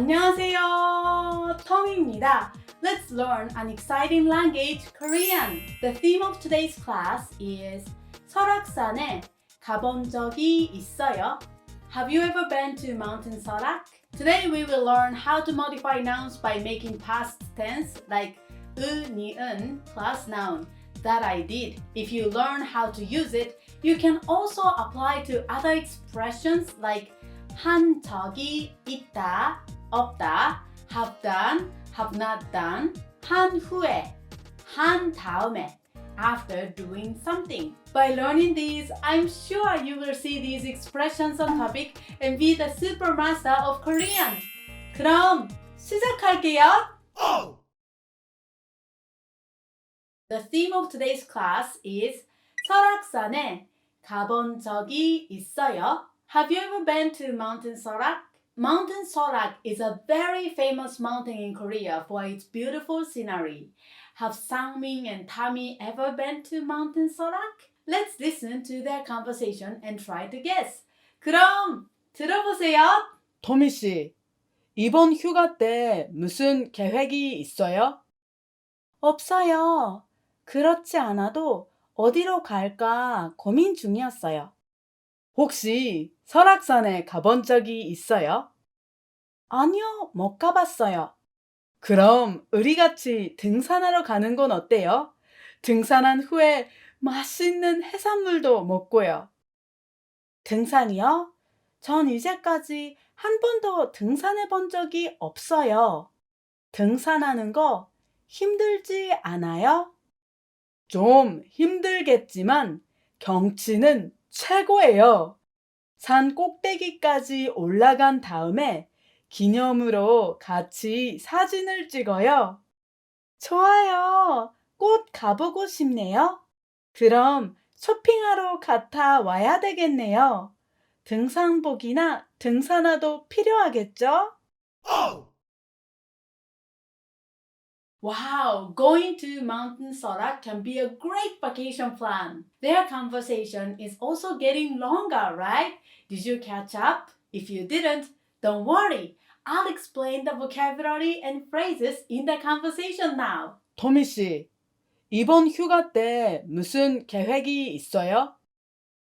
안녕하세요. 톰입니다. Let's learn an exciting language, Korean. The theme of today's class is 설악산에 가본 적이 있어요? Have you ever been to Mountain Sorak? Today we will learn how to modify nouns by making past tense like ㄃, 니은 plus noun. That I did. If you learn how to use it, you can also apply to other expressions like 한 적이 있다, 없다, have done, have not done, 한 후에, 한 다음에, after doing something. By learning these, I'm sure you will see these expressions on topic and be the super master of Korean. 그럼 시작할게요. The theme of today's class is 설악산에 가본 적이 있어요? Have you ever been to Mountain Sorak? Mountain Sorak is a very famous mountain in Korea for its beautiful scenery. Have Sangmin and Tammy ever been to Mountain Sorak? Let's listen to their conversation and try to guess. 그럼 들어보세요. 토미 씨, 이번 휴가 때 무슨 계획이 있어요? 없어요. 그렇지 않아도 어디로 갈까 고민 중이었어요. 혹시 설악산에 가본 적이 있어요? 아니요, 못 가봤어요. 그럼 우리 같이 등산하러 가는 건 어때요? 등산한 후에 맛있는 해산물도 먹고요. 등산이요? 전 이제까지 한 번도 등산해 본 적이 없어요. 등산하는 거 힘들지 않아요? 좀 힘들겠지만 경치는 최고예요. 산 꼭대기까지 올라간 다음에 기념으로 같이 사진을 찍어요. 좋아요. 꼭 가보고 싶네요. 그럼 쇼핑하러 갔다 와야 되겠네요. 등산복이나 등산화도 필요하겠죠? Wow, going to Mountain Sorak can be a great vacation plan. Their conversation is also getting longer, right? Did you catch up? If you didn't, don't worry. I'll explain the vocabulary and phrases in the conversation now. 토미 씨, 이번 휴가 때 무슨 계획이 있어요?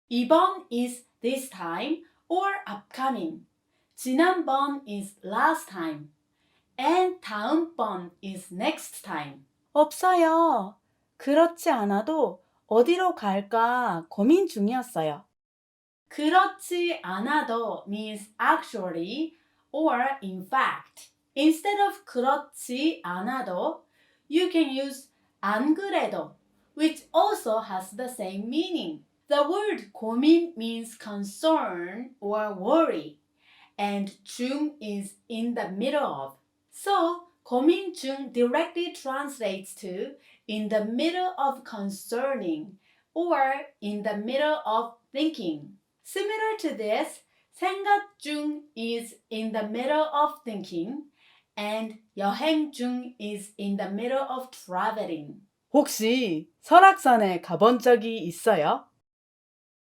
이번 is this time or upcoming. 지난번 is last time. And 다음번 is next time. 없어요. 그렇지 않아도 어디로 갈까 고민 중이었어요. 그렇지 않아도 means actually or in fact. Instead of 그렇지 않아도, you can use 안 그래도, which also has the same meaning. The word 고민 means concern or worry, and 중 is in the middle of. So, 고민 중 directly translates to in the middle of concerning or in the middle of thinking. Similar to this, 생각 중 is in the middle of thinking and 여행 중 is in the middle of traveling. 혹시 설악산에 가본 적이 있어요?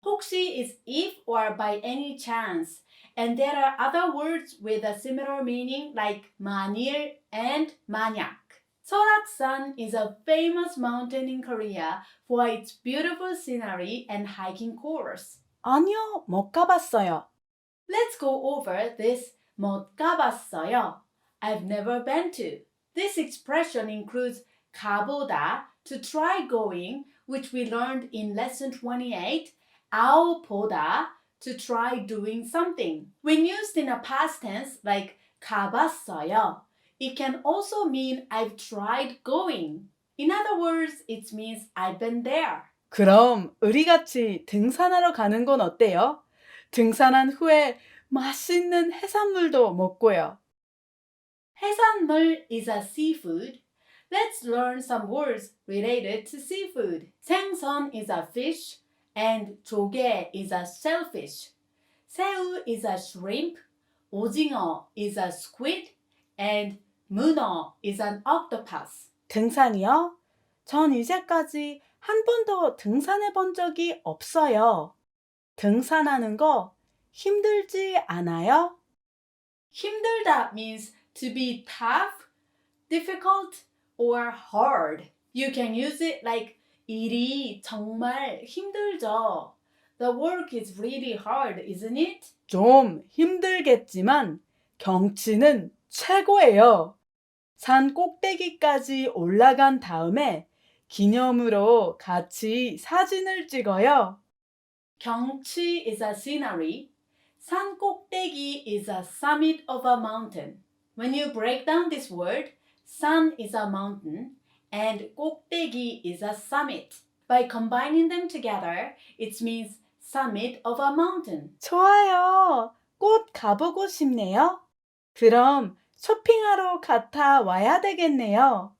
혹시 is if or by any chance. And there are other words with a similar meaning like 만일 and 만약. 설악산 is a famous mountain in Korea for its beautiful scenery and hiking course. 아니요, 못 가봤어요. Let's go over this 못 가봤어요. I've never been to. This expression includes 가보다, to try going, which we learned in lesson 28, 보다, to try doing something. When used in a past tense like 가봤어요, it can also mean I've tried going. In other words, it means I've been there. 그럼 우리 같이 등산하러 가는 건 어때요? 등산한 후에 맛있는 해산물도 먹고요. 해산물 is a seafood. Let's learn some words related to seafood. 생선 is a fish. And 조개 is a shellfish. 새우 is a shrimp. 오징어 is a squid. And 문어 is an octopus. 등산이요? 전 이제까지 한 번도 등산해 본 적이 없어요. 등산하는 거 힘들지 않아요? 힘들다 means to be tough, difficult, or hard. You can use it like 일이 정말 힘들죠. The work is really hard, isn't it? 좀 힘들겠지만 경치는 최고예요. 산 꼭대기까지 올라간 다음에 기념으로 같이 사진을 찍어요. 경치 is a scenery. 산 꼭대기 is a summit of a mountain. When you break down this word, 산 is a mountain and 꼭대기 is a summit. By combining them together, it means summit of a mountain. 좋아요. 꼭 가보고 싶네요. 그럼 쇼핑하러 갔다 와야 되겠네요.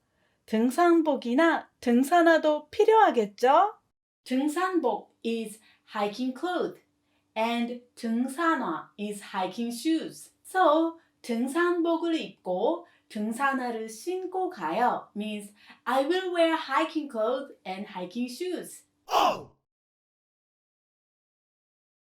등산복이나 등산화도 필요하겠죠? 등산복 is hiking clothes and 등산화 is hiking shoes. So, 등산복을 입고 등산화를 신고 가요 means I will wear hiking clothes and hiking shoes.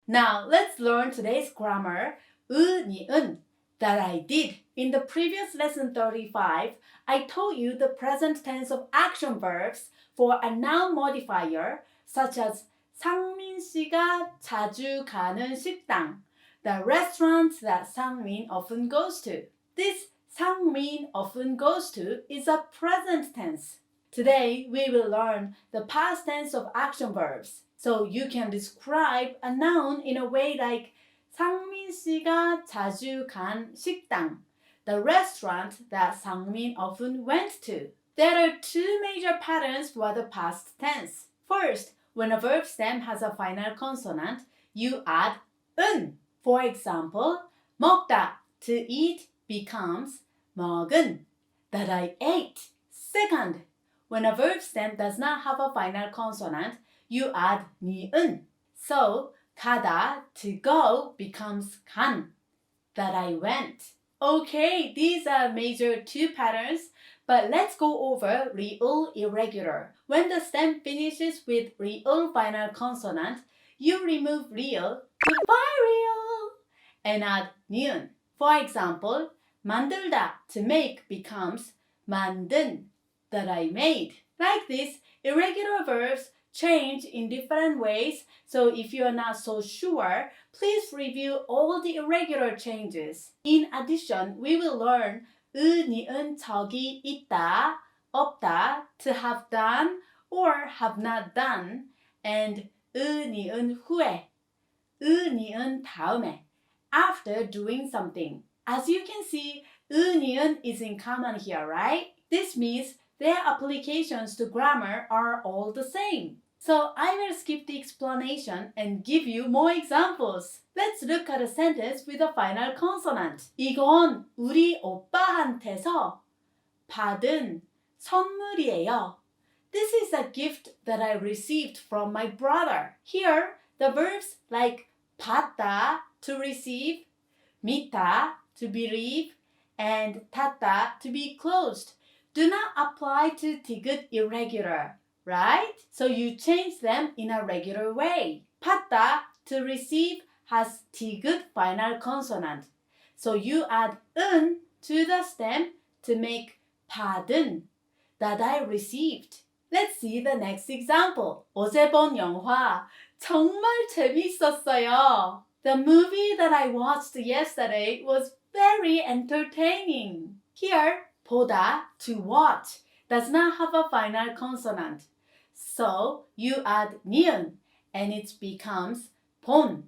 Now, let's learn today's grammar, 니은, that I did. In the previous lesson 35, I told you the present tense of action verbs for a noun modifier such as 상민 씨가 자주 가는 식당, the restaurant that 상민 often goes to. This 상민 often goes to is a present tense. Today, we will learn the past tense of action verbs. So you can describe a noun in a way like 상민 씨가 자주 간 식당, the restaurant that 상민 often went to. There are two major patterns for the past tense. First, when a verb stem has a final consonant, you add 은. For example, 먹다, to eat, becomes 먹은, that I ate. Second, when a verb stem does not have a final consonant, you add 니은. So, 가다, to go, becomes 간, that I went. Okay, these are major two patterns, but let's go over real irregular. When the stem finishes with real final consonant, you remove real, goodbye real, and add 니은. For example, 만들다, to make, becomes 만든, that I made. Like this, irregular verbs change in different ways, so if you are not so sure, please review all the irregular changes. In addition, we will learn 니은 적이 있다, 없다, to have done or have not done, and 니은 후에, 니은 다음에, after doing something. As you can see, 니은 is in common here, right? This means their applications to grammar are all the same. So I will skip the explanation and give you more examples. Let's look at a sentence with a final consonant. 이건 우리 오빠한테서 받은 선물이에요. This is a gift that I received from my brother. Here, the verbs like 받다, to receive, 믿다, to believe, and 닫다, to be closed, do not apply to 디귿 irregular, right? So you change them in a regular way. 받다, to receive, has 디귿 final consonant. So you add 은 to the stem to make 받은, that I received. Let's see the next example. 어제 본 영화 정말 재밌었어요. The movie that I watched yesterday was very entertaining. Here, 보다, to watch, does not have a final consonant. So you add 니은 and it becomes 본,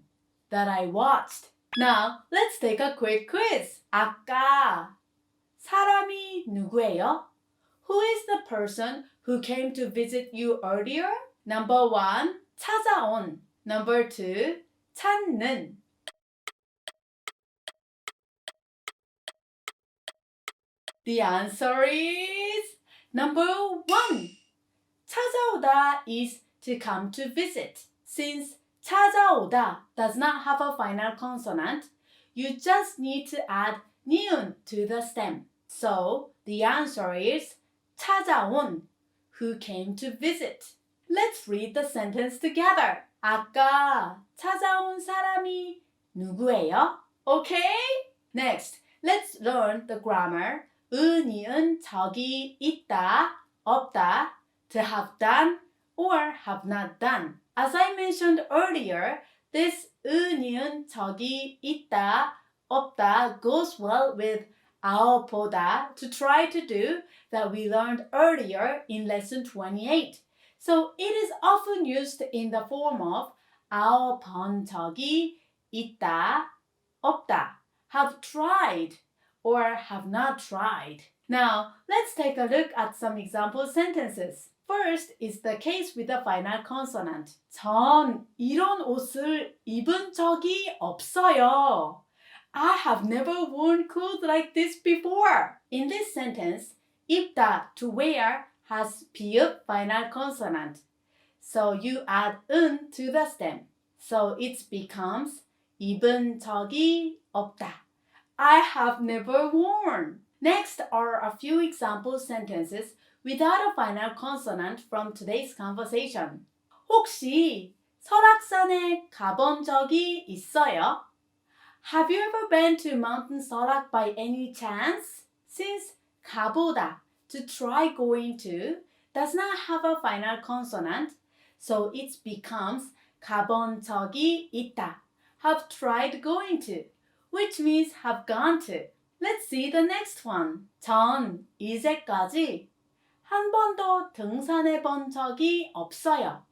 that I watched. Now, let's take a quick quiz. 아까 사람이 누구예요? Who is the person who came to visit you earlier? Number 1, 찾아온. Number 2, 찾는. The answer is number 1. 찾아오다 is to come to visit. Since 찾아오다 does not have a final consonant, you just need to add 니은 to the stem. So the answer is 찾아온, who came to visit. Let's read the sentence together. 아까 찾아온 사람이 누구예요? Okay? Next, let's learn the grammar. 은이은 저기 있다, 없다, to have done or have not done. As I mentioned earlier, this 은이은 저기 있다, 없다 goes well with 아어보다 to try to do that we learned earlier in lesson 28. So it is often used in the form of 아어본 적이 있다, 없다, have tried or have not tried. Now, let's take a look at some example sentences. First is the case with the final consonant. 전 이런 옷을 입은 적이 없어요. I have never worn clothes like this before. In this sentence, 입다 to wear has 비읍 final consonant. So you add 은 to the stem. So it becomes 입은 적이 없다. I have never worn. Next are a few example sentences without a final consonant from today's conversation. 혹시 설악산에 가본 적이 있어요? Have you ever been to Mountain Sorak by any chance? Since 가보다, to try going to, does not have a final consonant, so it becomes 가본 적이 있다, have tried going to, which means have gone to. Let's see the next one. 전 이제까지 한 번도 등산해 본 적이 없어요.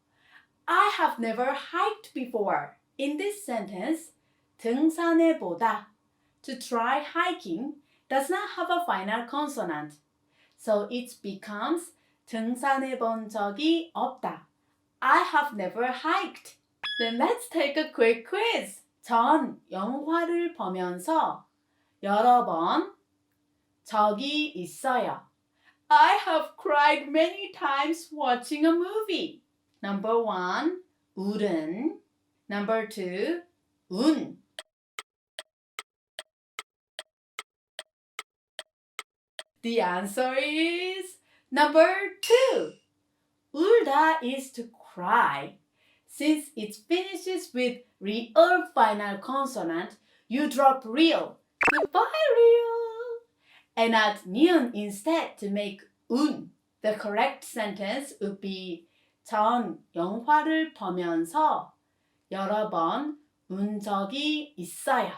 I have never hiked before. In this sentence, 등산해보다, to try hiking, does not have a final consonant. So it becomes 등산해본 적이 없다. I have never hiked. Then let's take a quick quiz. 전 영화를 보면서 여러 번 적이 있어요. I have cried many times watching a movie. Number 1, 울은. Number 2, 운. The answer is number 2. 울다 is to cry. Since it finishes with real final consonant, you drop real. Goodbye, real. And add ni은 instead to make 운. The correct sentence would be 전 영화를 보면서 여러 번 운 적이 있어요.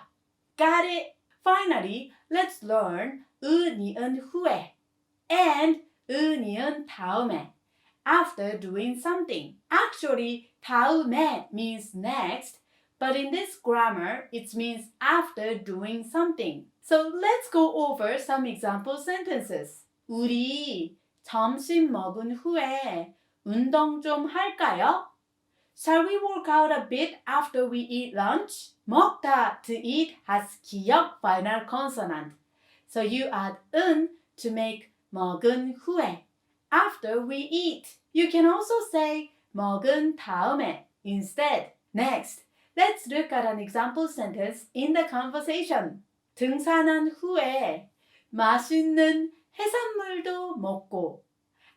Got it? Finally, let's learn 은이은 후에 and 은이은 다음에 after doing something. Actually, 다음에 means next, but in this grammar, it means after doing something. So let's go over some example sentences. 우리 점심 먹은 후에 운동 좀 할까요? Shall we work out a bit after we eat lunch? 먹다 to eat has 기역 final consonant. So you add 은 to make 먹은 후에. After we eat. You can also say 먹은 다음에 instead. Next, let's look at an example sentence in the conversation. 등산한 후에 맛있는 해산물도 먹고.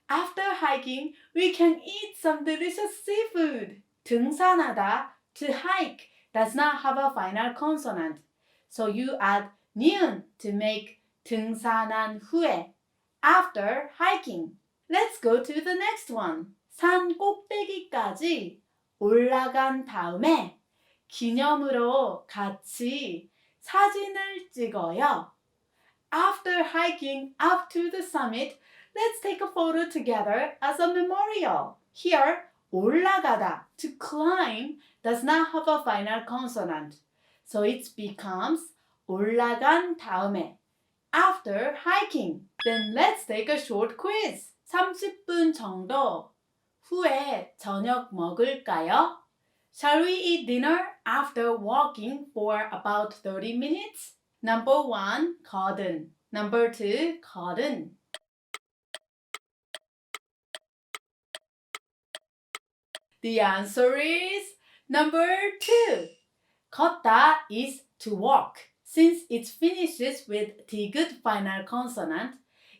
After hiking, we can eat some delicious seafood. 등산하다, to hike, does not have a final consonant. So you add 니은 to make 등산한 후에, after hiking. Let's go to the next one. 산 꼭대기까지 올라간 다음에 기념으로 같이 사진을 찍어요. After hiking up to the summit, let's take a photo together as a memorial. Here, 올라가다, to climb, does not have a final consonant. So it becomes 올라간 다음에, after hiking. Then let's take a short quiz. 30분 정도 후에 저녁 먹을까요? Shall we eat dinner after walking for about 30 minutes? Number 1, 거든. Number 2, 거든. The answer is number 2. 걷다 is to walk. Since it finishes with 디귿 final consonant,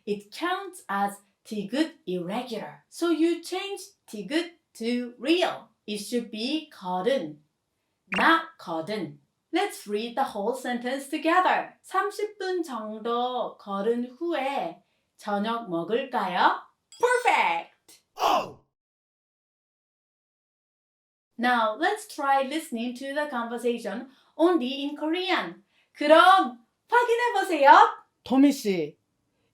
it counts as 디귿 irregular. So you change 디귿 to real. It should be 거든, not 거든. Let's read the whole sentence together. 30분 정도 걸은 후에 저녁 먹을까요? Perfect! Now, let's try listening to the conversation only in Korean. 그럼 확인해보세요. 토미 씨,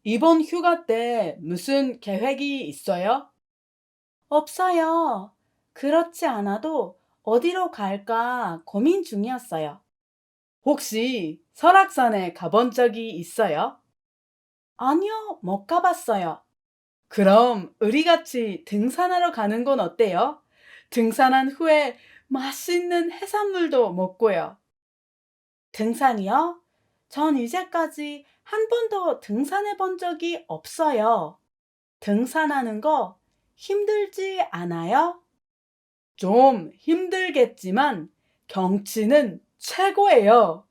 이번 휴가 때 무슨 계획이 있어요? 없어요. 그렇지 않아도 어디로 갈까 고민 중이었어요. 혹시 설악산에 가본 적이 있어요? 아니요, 못 가봤어요. 그럼 우리 같이 등산하러 가는 건 어때요? 등산한 후에 맛있는 해산물도 먹고요. 등산이요? 전 이제까지 한 번도 등산해 본 적이 없어요. 등산하는 거 힘들지 않아요? 좀 힘들겠지만 경치는 최고예요.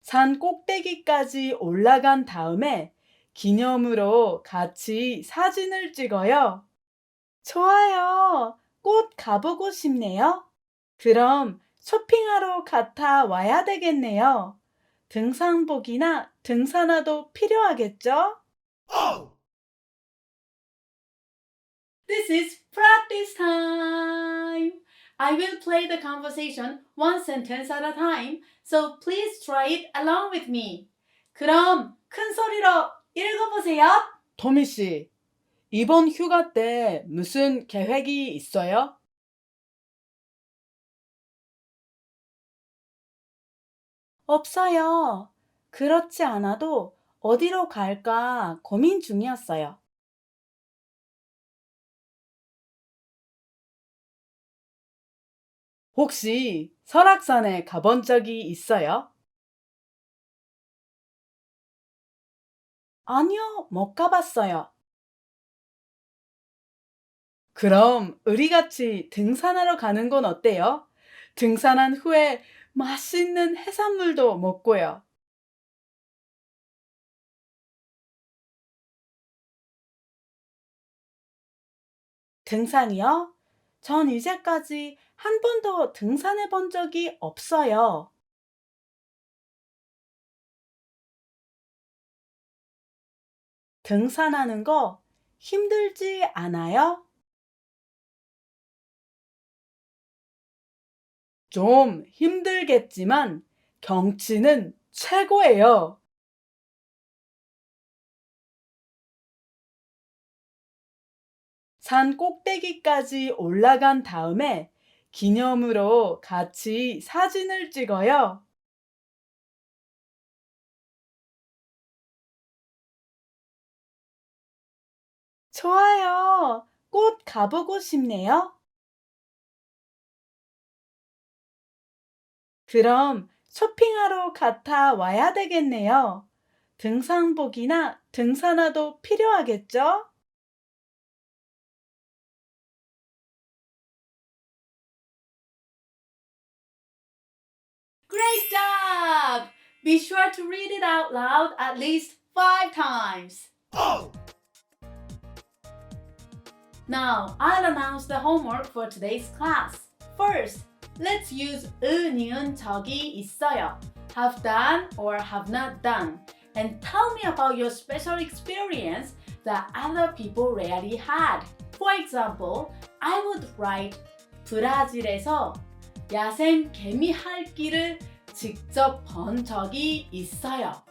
산 꼭대기까지 올라간 다음에 기념으로 같이 사진을 찍어요. 좋아요. 꼭 가보고 싶네요. 그럼 쇼핑하러 갔다 와야 되겠네요. 등산복이나 등산화도 필요하겠죠? This is practice time. I will play the conversation one sentence at a time, so please try it along with me. 그럼 큰 소리로 읽어보세요. 토미 씨, 이번 휴가 때 무슨 계획이 있어요? 없어요. 그렇지 않아도 어디로 갈까 고민 중이었어요. 혹시 설악산에 가본 적이 있어요? 아니요, 못 가봤어요. 그럼 우리 같이 등산하러 가는 건 어때요? 등산한 후에 맛있는 해산물도 먹고요. 등산이요? 전 이제까지 한 번도 등산해 본 적이 없어요. 등산하는 거 힘들지 않아요? 좀 힘들겠지만 경치는 최고예요. 산 꼭대기까지 올라간 다음에 기념으로 같이 사진을 찍어요. 좋아요. 꼭 가보고 싶네요. 그럼 쇼핑하러 갔다 와야 되겠네요. 등산복이나 등산화도 필요하겠죠? Great job! Be sure to read it out loud at least 5 times. Now, I'll announce the homework for today's class. First, let's use 니은 적이 있어요. Have done or have not done. And tell me about your special experience that other people rarely had. For example, I would write 브라질에서 야생 개미핥기를 직접 본 적이 있어요.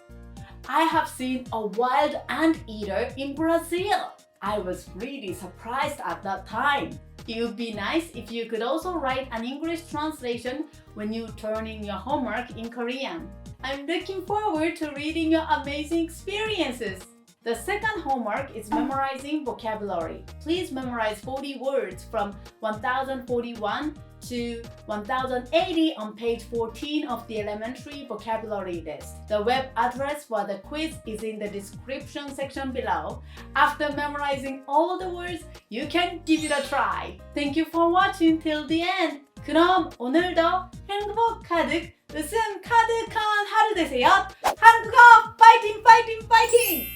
I have seen a wild anteater in Brazil. I was really surprised at that time. It would be nice if you could also write an English translation when you turn in your homework in Korean. I'm looking forward to reading your amazing experiences. The second homework is memorizing vocabulary. Please memorize 40 words from 1041 to 1080 on page 14 of the elementary vocabulary list. The web address for the quiz is in the description section below. After memorizing all the words, you can give it a try. Thank you for watching till the end. 그럼 오늘도 행복 가득 웃음 가득한 하루 되세요. 한국어 파이팅 파이팅 파이팅!